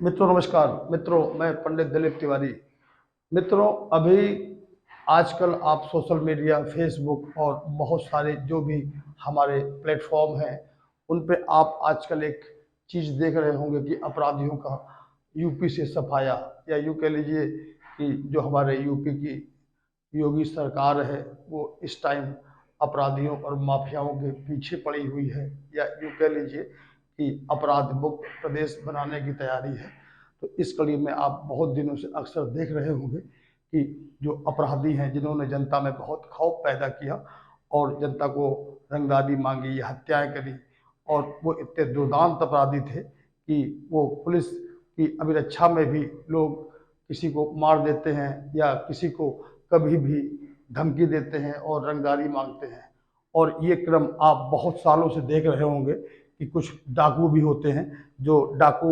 मित्रों नमस्कार। मित्रों, मैं पंडित दिलीप तिवारी। मित्रों, अभी आजकल आप सोशल मीडिया, फेसबुक और बहुत सारे जो भी हमारे प्लेटफॉर्म हैं, उन पे आप आजकल एक चीज़ देख रहे होंगे कि अपराधियों का यूपी से सफाया, या यूँ कह लीजिए कि जो हमारे यूपी की योगी सरकार है वो इस टाइम अपराधियों और माफियाओं के पीछे पड़ी हुई है, या यूँ कह लीजिए कि अपराध मुक्त प्रदेश बनाने की तैयारी है। तो इस कड़ी में आप बहुत दिनों से अक्सर देख रहे होंगे कि जो अपराधी हैं, जिन्होंने जनता में बहुत खौफ पैदा किया और जनता को रंगदारी मांगी या हत्याएं करी, और वो इतने दुर्दांत अपराधी थे कि वो पुलिस की अभिरक्षा में भी लोग किसी को मार देते हैं या किसी को कभी भी धमकी देते हैं और रंगदारी मांगते हैं। और ये क्रम आप बहुत सालों से देख रहे होंगे कि कुछ डाकू भी होते हैं, जो डाकू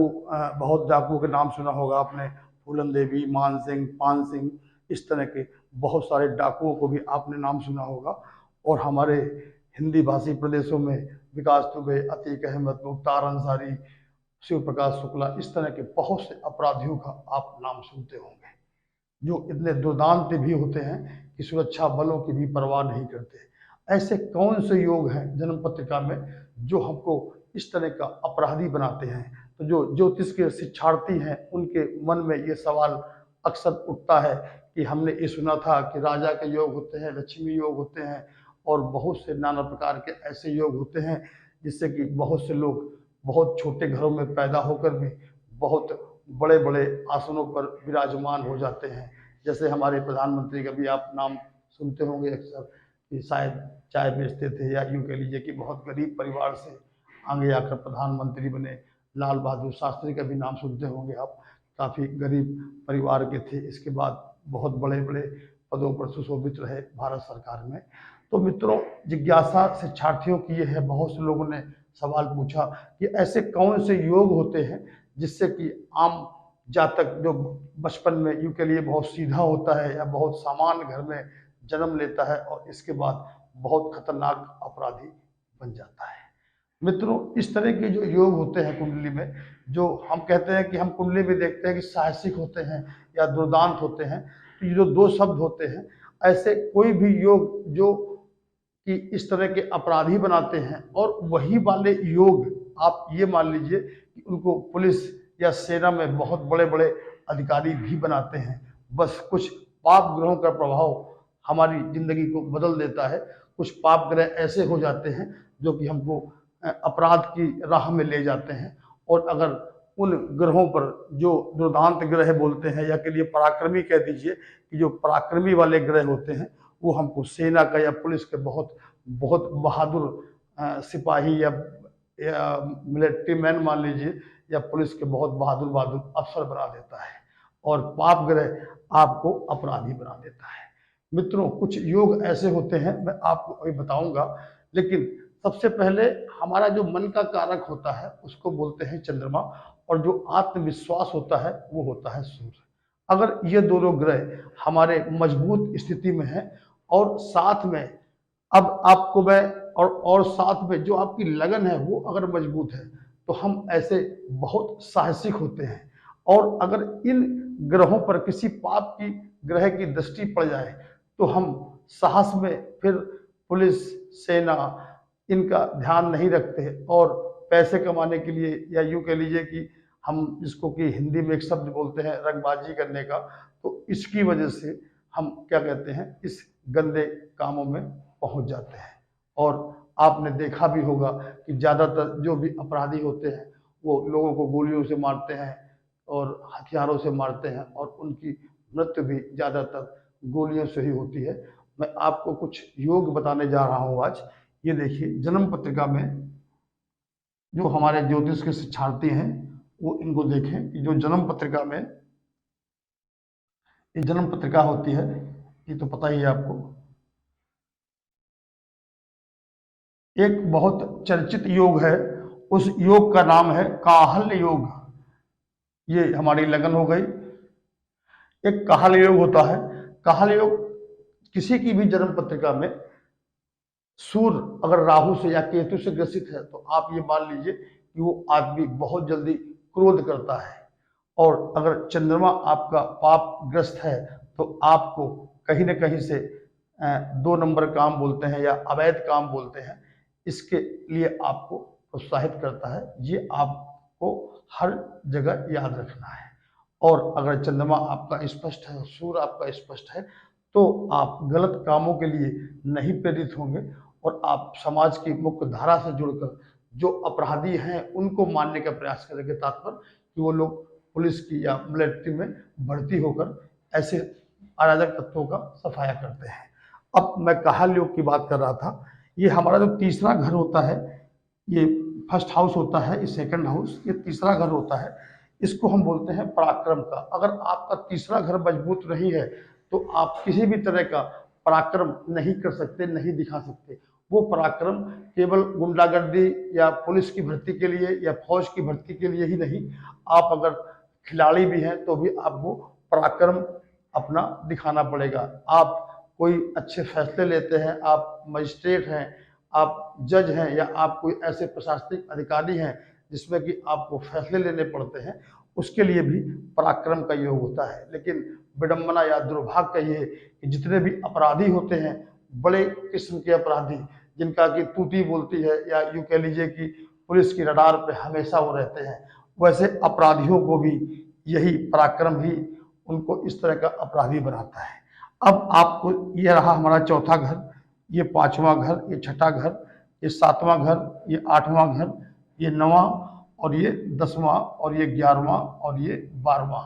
बहुत डाकुओं के नाम सुना होगा आपने, फूलन देवी, मान सिंह, पान सिंह, इस तरह के बहुत सारे डाकुओं को भी आपने नाम सुना होगा। और हमारे हिंदी भाषी प्रदेशों में विकास दुबे, अतीक अहमद, मुख्तार अंसारी, शिव प्रकाश शुक्ला, इस तरह के बहुत से अपराधियों का आप नाम सुनते होंगे, जो इतने दुर्दांत भी होते हैं कि सुरक्षा बलों की भी परवाह नहीं करते। ऐसे कौन से योग हैं जन्म पत्रिका में जो हमको इस तरह का अपराधी बनाते हैं? तो जो ज्योतिष के शिक्षार्थी हैं, उनके मन में ये सवाल अक्सर उठता है कि हमने ये सुना था कि राजा के योग होते हैं, लक्ष्मी योग होते हैं, और बहुत से नाना प्रकार के ऐसे योग होते हैं जिससे कि बहुत से लोग बहुत छोटे घरों में पैदा होकर भी बहुत बड़े बड़े आसनों पर विराजमान हो जाते हैं। जैसे हमारे प्रधानमंत्री का भी आप नाम सुनते होंगे अक्सर कि शायद चाय बेचते थे, या यूँ कह लीजिए कि बहुत गरीब परिवार से आगे आकर प्रधानमंत्री बने। लाल बहादुर शास्त्री का भी नाम सुनते होंगे आप, काफ़ी गरीब परिवार के थे, इसके बाद बहुत बड़े बड़े पदों पर सुशोभित रहे भारत सरकार में। तो मित्रों, जिज्ञासा शिक्षार्थियों की ये है, बहुत से लोगों ने सवाल पूछा कि ऐसे कौन से योग होते हैं जिससे कि आम जातक जो बचपन में यूँ के लिए बहुत सीधा होता है या बहुत सामान्य घर में जन्म लेता है और इसके बाद बहुत खतरनाक अपराधी बन जाता है। मित्रों, इस तरह के जो योग होते हैं कुंडली में, जो हम कहते हैं कि हम कुंडली में देखते हैं कि साहसिक होते हैं या दुर्दांत होते हैं, तो ये जो दो शब्द होते हैं, ऐसे कोई भी योग जो कि इस तरह के अपराधी बनाते हैं, और वही वाले योग आप ये मान लीजिए कि उनको पुलिस या सेना में बहुत बड़े बड़े अधिकारी भी बनाते हैं। बस कुछ पाप ग्रहों का प्रभाव हमारी जिंदगी को बदल देता है। कुछ पाप ग्रह ऐसे हो जाते हैं जो कि हमको अपराध की राह में ले जाते हैं, और अगर उन ग्रहों पर जो दुर्दांत ग्रह बोलते हैं, या के लिए पराक्रमी कह दीजिए कि जो पराक्रमी वाले ग्रह होते हैं, वो हमको सेना का या पुलिस के बहुत बहुत बहादुर सिपाही या मिलिट्री मैन मान लीजिए, या पुलिस के बहुत बहादुर बहादुर अफसर बना देता है, और पाप ग्रह आपको अपराधी बना देता है। मित्रों, कुछ योग ऐसे होते हैं, मैं आपको अभी बताऊंगा, लेकिन सबसे पहले हमारा जो मन का कारक होता है उसको बोलते हैं चंद्रमा, और जो आत्मविश्वास होता है वो होता है सूर्य। अगर ये दोनों ग्रह हमारे मजबूत स्थिति में हैं, और साथ में अब आपको मैं और साथ में जो आपकी लगन है वो अगर मजबूत है, तो हम ऐसे बहुत साहसिक होते हैं। और अगर इन ग्रहों पर किसी पाप की ग्रह की दृष्टि पड़ जाए, तो हम साहस में फिर पुलिस, सेना, इनका ध्यान नहीं रखते, और पैसे कमाने के लिए, या यूँ कह लीजिए कि हम जिसको कि हिंदी में एक शब्द बोलते हैं रंगबाजी करने का, तो इसकी वजह से हम क्या कहते हैं, इस गंदे कामों में पहुंच जाते हैं। और आपने देखा भी होगा कि ज़्यादातर जो भी अपराधी होते हैं वो लोगों को गोलियों से मारते हैं और हथियारों से मारते हैं, और उनकी मृत्यु भी ज़्यादातर गोलियों से ही होती है। मैं आपको कुछ योग बताने जा रहा हूँ आज। ये देखिए, जन्म पत्रिका में जो हमारे ज्योतिष के शिक्षार्थी हैं वो इनको देखें कि जो जन्म पत्रिका में ये जन्म पत्रिका होती है, ये तो पता ही है आपको। एक बहुत चर्चित योग है, उस योग का नाम है काहल योग। ये हमारी लगन हो गई। एक काहल योग होता है। काहल योग किसी की भी जन्म पत्रिका में सूर्य अगर राहु से या केतु से ग्रसित है, तो आप ये मान लीजिए कि वो आदमी बहुत जल्दी क्रोध करता है, और अगर चंद्रमा आपका पाप ग्रस्त है तो आपको कहीं ना कहीं से 2 नंबर काम बोलते हैं या अवैध काम बोलते हैं, इसके लिए आपको प्रोत्साहित करता है। ये आपको हर जगह याद रखना है। और अगर चंद्रमा आपका स्पष्ट है, सूर्य आपका स्पष्ट है, तो आप गलत कामों के लिए नहीं प्रेरित होंगे और आप समाज की मुख्य धारा से जुड़कर जो अपराधी हैं उनको मारने का प्रयास करेंगे। तात्पर्य कि वो लोग पुलिस की या मिलिट्री में भर्ती होकर ऐसे अराजक तत्वों का सफाया करते हैं। अब मैं काहल योग की बात कर रहा था। ये हमारा जो तीसरा घर होता है, ये फर्स्ट हाउस होता है, ये सेकंड हाउस, ये तीसरा घर होता है। इसको हम बोलते हैं पराक्रम का। अगर आपका तीसरा घर मजबूत नहीं है तो आप किसी भी तरह का पराक्रम नहीं कर सकते, नहीं दिखा सकते। वो पराक्रम केवल गुंडागर्दी या पुलिस की भर्ती के लिए या फौज की भर्ती के लिए ही नहीं, आप अगर खिलाड़ी भी हैं तो भी आपको पराक्रम अपना दिखाना पड़ेगा। आप कोई अच्छे फैसले लेते हैं, आप मजिस्ट्रेट हैं, आप जज हैं, या आप कोई ऐसे प्रशासनिक अधिकारी हैं जिसमें कि आपको फैसले लेने पड़ते हैं, उसके लिए भी पराक्रम का योग होता है। लेकिन विडंबना या दुर्भाग्य कहिए कि जितने भी अपराधी होते हैं, बड़े किस्म के अपराधी जिनका कि तूती बोलती है, या यूं कह लीजिए कि पुलिस की रडार पे हमेशा वो रहते हैं, वैसे अपराधियों को भी यही पराक्रम ही उनको इस तरह का अपराधी बनाता है। अब आपको ये रहा हमारा चौथा घर, ये पांचवा घर, ये छठा घर, ये सातवां घर, ये आठवां घर, ये नवां, और ये 10वां, और ये 11वां, और ये 12वां।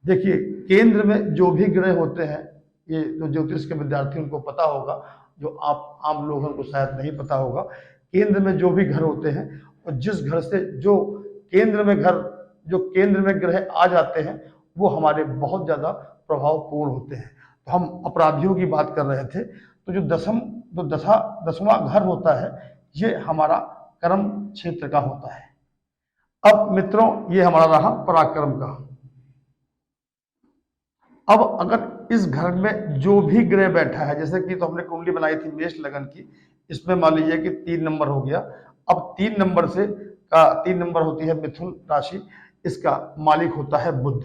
देखिए केंद्र में जो भी ग्रह होते हैं, ये जो ज्योतिष के विद्यार्थी उनको पता होगा, जो आप आम लोगों को शायद नहीं पता होगा। केंद्र में जो भी घर होते हैं और जिस घर से जो केंद्र में घर, जो केंद्र में ग्रह आ जाते हैं, वो हमारे बहुत ज्यादा प्रभावपूर्ण होते हैं। तो हम अपराधियों की बात कर रहे थे, तो जो 10वां घर होता है, ये हमारा कर्म क्षेत्र का होता है। अब मित्रों, ये हमारा रहा पराक्रम का। अब अगर इस घर में जो भी ग्रह बैठा है, जैसे कि तो हमने कुंडली बनाई थी मेष लगन की, इसमें मान लीजिए कि 3 नंबर हो गया। अब 3 नंबर से का 3 नंबर होती है मिथुन राशि, इसका मालिक होता है बुध।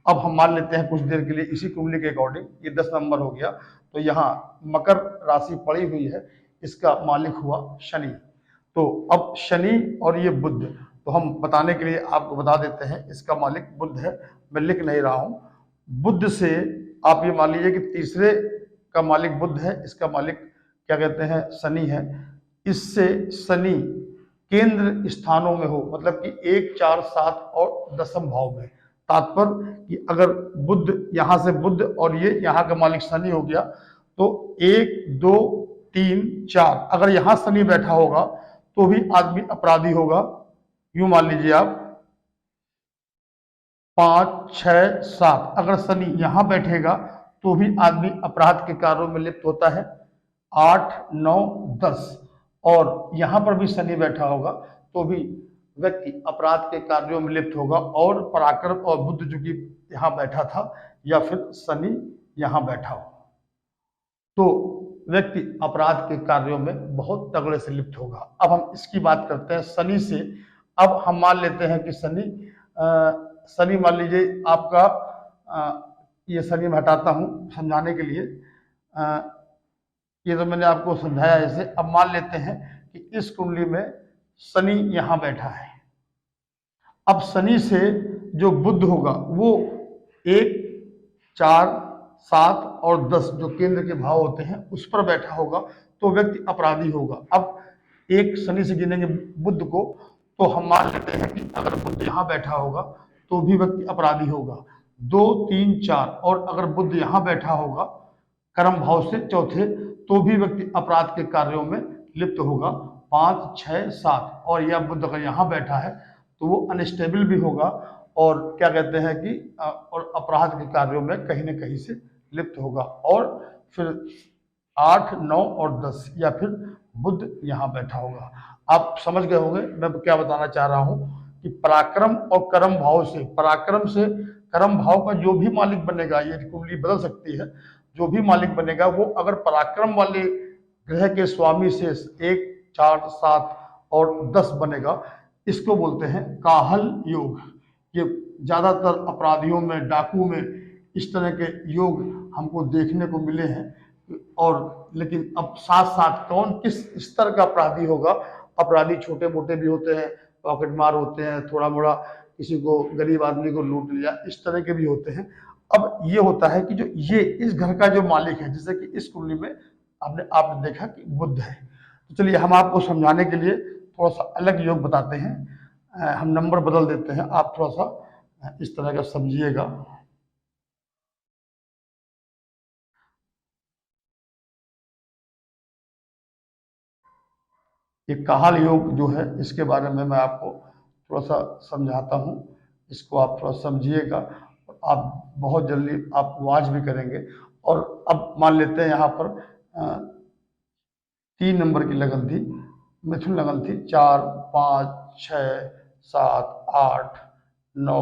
अब हम मान लेते हैं कुछ देर के लिए इसी कुंडली के अकॉर्डिंग, ये 10 नंबर हो गया, तो यहाँ मकर राशि पड़ी हुई है, इसका मालिक हुआ शनि। तो अब शनि और ये बुध, तो हम बताने के लिए आपको बता देते हैं, इसका मालिक बुध है, मैं लिख नहीं रहा हूं। बुध से आप ये मान लीजिए कि तीसरे का मालिक बुध है, इसका मालिक क्या कहते हैं, शनि है। इससे शनि केंद्र स्थानों में हो, मतलब कि 1, 4, 7 और 10म भाव में। तात्पर्य कि अगर बुध यहां से बुध और ये यहाँ का मालिक शनि हो गया, तो 1, 2, 3, 4 अगर यहां शनि बैठा होगा तो भी आदमी अपराधी होगा। यूं मान लीजिए आप 5, 6, 7 अगर शनि यहां बैठेगा तो भी आदमी अपराध के कार्यों में लिप्त होता है। 8, 9, 10 और यहां पर भी शनि बैठा होगा तो भी व्यक्ति अपराध के कार्यों में लिप्त होगा। और पराक्रम और बुध जो कि यहाँ बैठा था, या फिर शनि यहाँ बैठा हो, तो व्यक्ति अपराध के कार्यों में बहुत तगड़े से लिप्त होगा। अब हम इसकी बात करते हैं शनि से। अब हम मान लेते हैं कि शनि मान लीजिए आपका, ये शनि मैं हटाता हूं समझाने के लिए, ये तो मैंने आपको समझाया ऐसे। अब मान लेते हैं कि इस कुंडली में शनि यहां बैठा है। अब शनि से जो बुध होगा वो 1, 4, 7 और 10 जो केंद्र के भाव होते हैं उस पर बैठा होगा, तो व्यक्ति अपराधी होगा। अब एक शनि से गिनेंगे बुध को, तो हम मान लेते हैं कि अगर बुध यहाँ बैठा होगा तो भी व्यक्ति अपराधी होगा। 2, 3, 4 और अगर बुध यहाँ बैठा होगा कर्म भाव से चौथे, तो भी व्यक्ति अपराध के कार्यों में लिप्त होगा। 5, 6, 7 और यह बुध अगर यहाँ बैठा है तो वो अनस्टेबल भी होगा, और क्या कहते हैं कि और अपराध के कार्यों में कहीं ना कहीं से लिप्त होगा। और फिर 8, 9 और 10 या फिर बुध यहाँ बैठा होगा। आप समझ गए होंगे मैं क्या बताना चाह रहा हूँ कि पराक्रम और कर्म भाव से, पराक्रम से कर्म भाव का जो भी मालिक बनेगा, ये कुंडली बदल सकती है, जो भी मालिक बनेगा वो अगर पराक्रम वाले ग्रह के स्वामी से 1, 4, 7 और 10 बनेगा, इसको बोलते हैं काहल योग। ये ज़्यादातर अपराधियों में, डाकू में इस तरह के योग हमको देखने को मिले हैं। और लेकिन अब साथ साथ कौन किस स्तर का अपराधी होगा, अपराधी छोटे मोटे भी होते हैं, पॉकेट मार होते हैं, थोड़ा मोड़ा किसी को, गरीब आदमी को लूट लिया, इस तरह के भी होते हैं। अब ये होता है कि जो ये इस घर का जो मालिक है, जैसे कि इस कुंडली में आपने देखा कि बुध है, तो चलिए हम आपको समझाने के लिए थोड़ा सा अलग योग बताते हैं। हम नंबर बदल देते हैं, आप थोड़ा सा इस तरह का समझिएगा। ये काहल योग जो है, इसके बारे में मैं आपको थोड़ा सा समझाता हूँ, इसको आप थोड़ा समझिएगा और आप बहुत जल्दी आप वाच भी करेंगे। और अब मान लेते हैं यहाँ पर 3 नंबर की लगन थी, मिथुन लगन थी, 4, 5, 6, 7, 8, 9,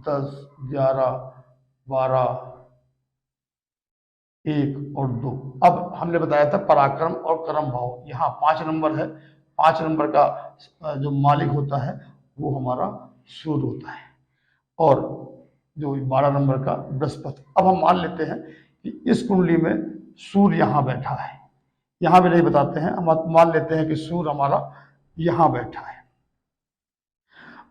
10, 11, 12, 1 और 2। अब हमने बताया था पराक्रम और कर्म भाव, यहाँ 5 नंबर है। 5 नंबर का जो मालिक होता है वो हमारा सूर्य होता है, और जो 12 नंबर का बृहस्पति। अब हम मान लेते हैं कि इस कुंडली में सूर्य यहाँ बैठा है, यहाँ भी नहीं बताते हैं, हम मान लेते हैं कि सूर्य हमारा यहाँ बैठा है।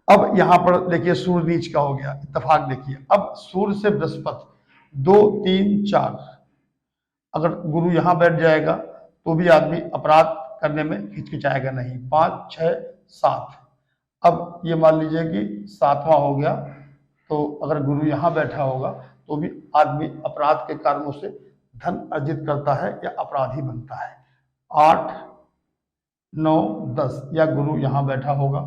अब यहाँ पर देखिए सूर्य नीच का हो गया, इत्तेफाक देखिए। अब सूर्य से बृहस्पति 2, 3, 4, अगर गुरु यहाँ बैठ जाएगा तो भी आदमी अपराध करने में हिचकिचाएगा नहीं। 5, 6, 7। अब ये मान लीजिए कि 7वां हो गया, तो अगर गुरु यहाँ बैठा होगा तो भी आदमी अपराध के कारणों से धन अर्जित करता है या अपराधी बनता है। 8, 9, 10, या गुरु यहाँ बैठा होगा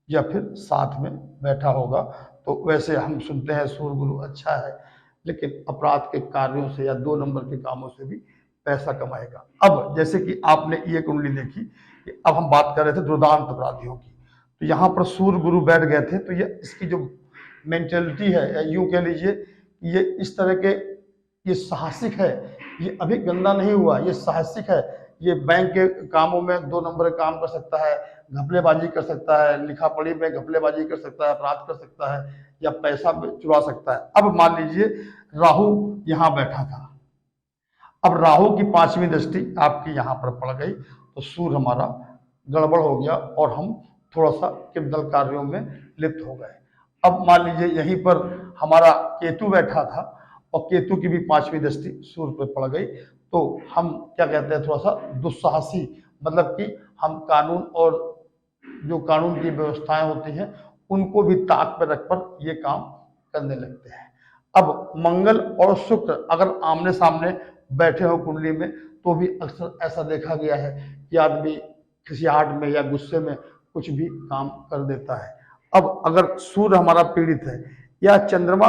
या फिर साथ में बैठा होगा। तो वैसे हम सुनते हैं सूर्य गुरु अच्छा है, लेकिन अपराध के कार्यों से या 2 नंबर के कामों से भी पैसा कमाएगा। अब जैसे कि आपने ये कुंडली देखी कि अब हम बात कर रहे थे दुर्दांत अपराधियों की, तो यहाँ पर सूर्य गुरु बैठ गए थे, तो ये इसकी जो मेंटेलिटी है, या यूं कह लीजिए ये इस तरह के, ये साहसिक है, ये अभी गंदा नहीं हुआ, ये साहसिक है। ये बैंक के कामों में 2 नंबर काम कर सकता है, घपलेबाजी कर सकता है, लिखा पढ़ी में घपलेबाजी कर सकता है, अपराध कर सकता है, या पैसा चुरा सकता है। अब मान लीजिए राहु यहाँ बैठा था, अब राहु की 5वीं दृष्टि आपकी यहाँ पर पड़ गई, तो सूर्य हमारा गड़बड़ हो गया और हम थोड़ा सा क्रिमिनल कार्यों में लिप्त हो गए। अब मान लीजिए यहीं पर हमारा केतु बैठा था और केतु की भी 5वीं दृष्टि सूर्य पर पड़ गई, तो हम क्या कहते हैं, थोड़ा सा दुस्साहसी, मतलब कि हम कानून और जो कानून की व्यवस्थाएं होती हैं उनको भी ताक पर रख कर ये काम करने लगते हैं। अब मंगल और शुक्र अगर आमने सामने बैठे हो कुंडली में, तो भी अक्सर ऐसा देखा गया है कि आदमी खिसियाहट में या गुस्से में कुछ भी काम कर देता है। अब अगर सूर्य हमारा पीड़ित है या चंद्रमा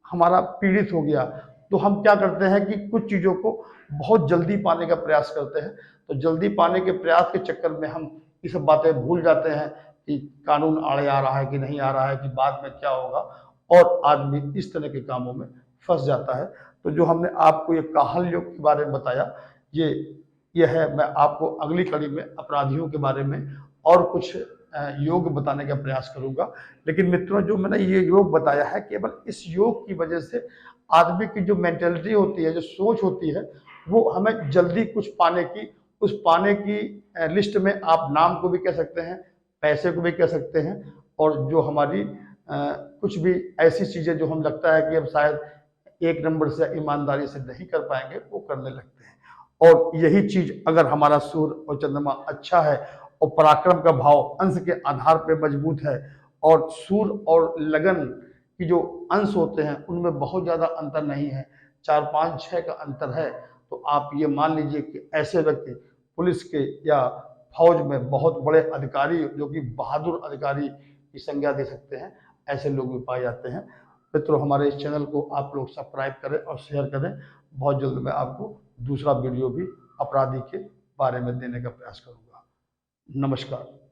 हमारा पीड़ित हो गया, तो हम क्या करते हैं कि कुछ चीज़ों को बहुत जल्दी पाने का प्रयास करते हैं। तो जल्दी पाने के प्रयास के चक्कर में हम ये सब बातें भूल जाते हैं कि कानून आड़े आ रहा है कि नहीं आ रहा है, कि बाद में क्या होगा, और आदमी इस तरह के कामों में फंस जाता है। तो जो हमने आपको ये काहल योग के बारे में बताया, ये है। मैं आपको अगली कड़ी में अपराधियों के बारे में और कुछ योग बताने का प्रयास करूंगा। लेकिन मित्रों, जो मैंने ये योग बताया है, केवल इस योग की वजह से आदमी की जो मेंटेलिटी होती है, जो सोच होती है, वो हमें जल्दी कुछ पाने की, उस पाने की लिस्ट में आप नाम को भी कह सकते हैं, पैसे को भी कह सकते हैं, और जो हमारी कुछ भी ऐसी चीज़ें जो हम लगता है कि अब शायद 1 नंबर से ईमानदारी से नहीं कर पाएंगे, वो करने लगते हैं। और यही चीज़ अगर हमारा सूर्य और चंद्रमा अच्छा है और पराक्रम का भाव अंश के आधार पर मजबूत है, और सूर्य और लगन की जो अंश होते हैं उनमें बहुत ज़्यादा अंतर नहीं है, 4, 5, 6 का अंतर है, तो आप ये मान लीजिए कि ऐसे व्यक्ति पुलिस के या फौज में बहुत बड़े अधिकारी, जो कि बहादुर अधिकारी की संज्ञा दे सकते हैं, ऐसे लोग भी पाए जाते हैं। मित्रों, हमारे इस चैनल को आप लोग सब्सक्राइब करें और शेयर करें। बहुत जल्द मैं आपको दूसरा वीडियो भी अपराधी के बारे में देने का प्रयास करूँगा। नमस्कार।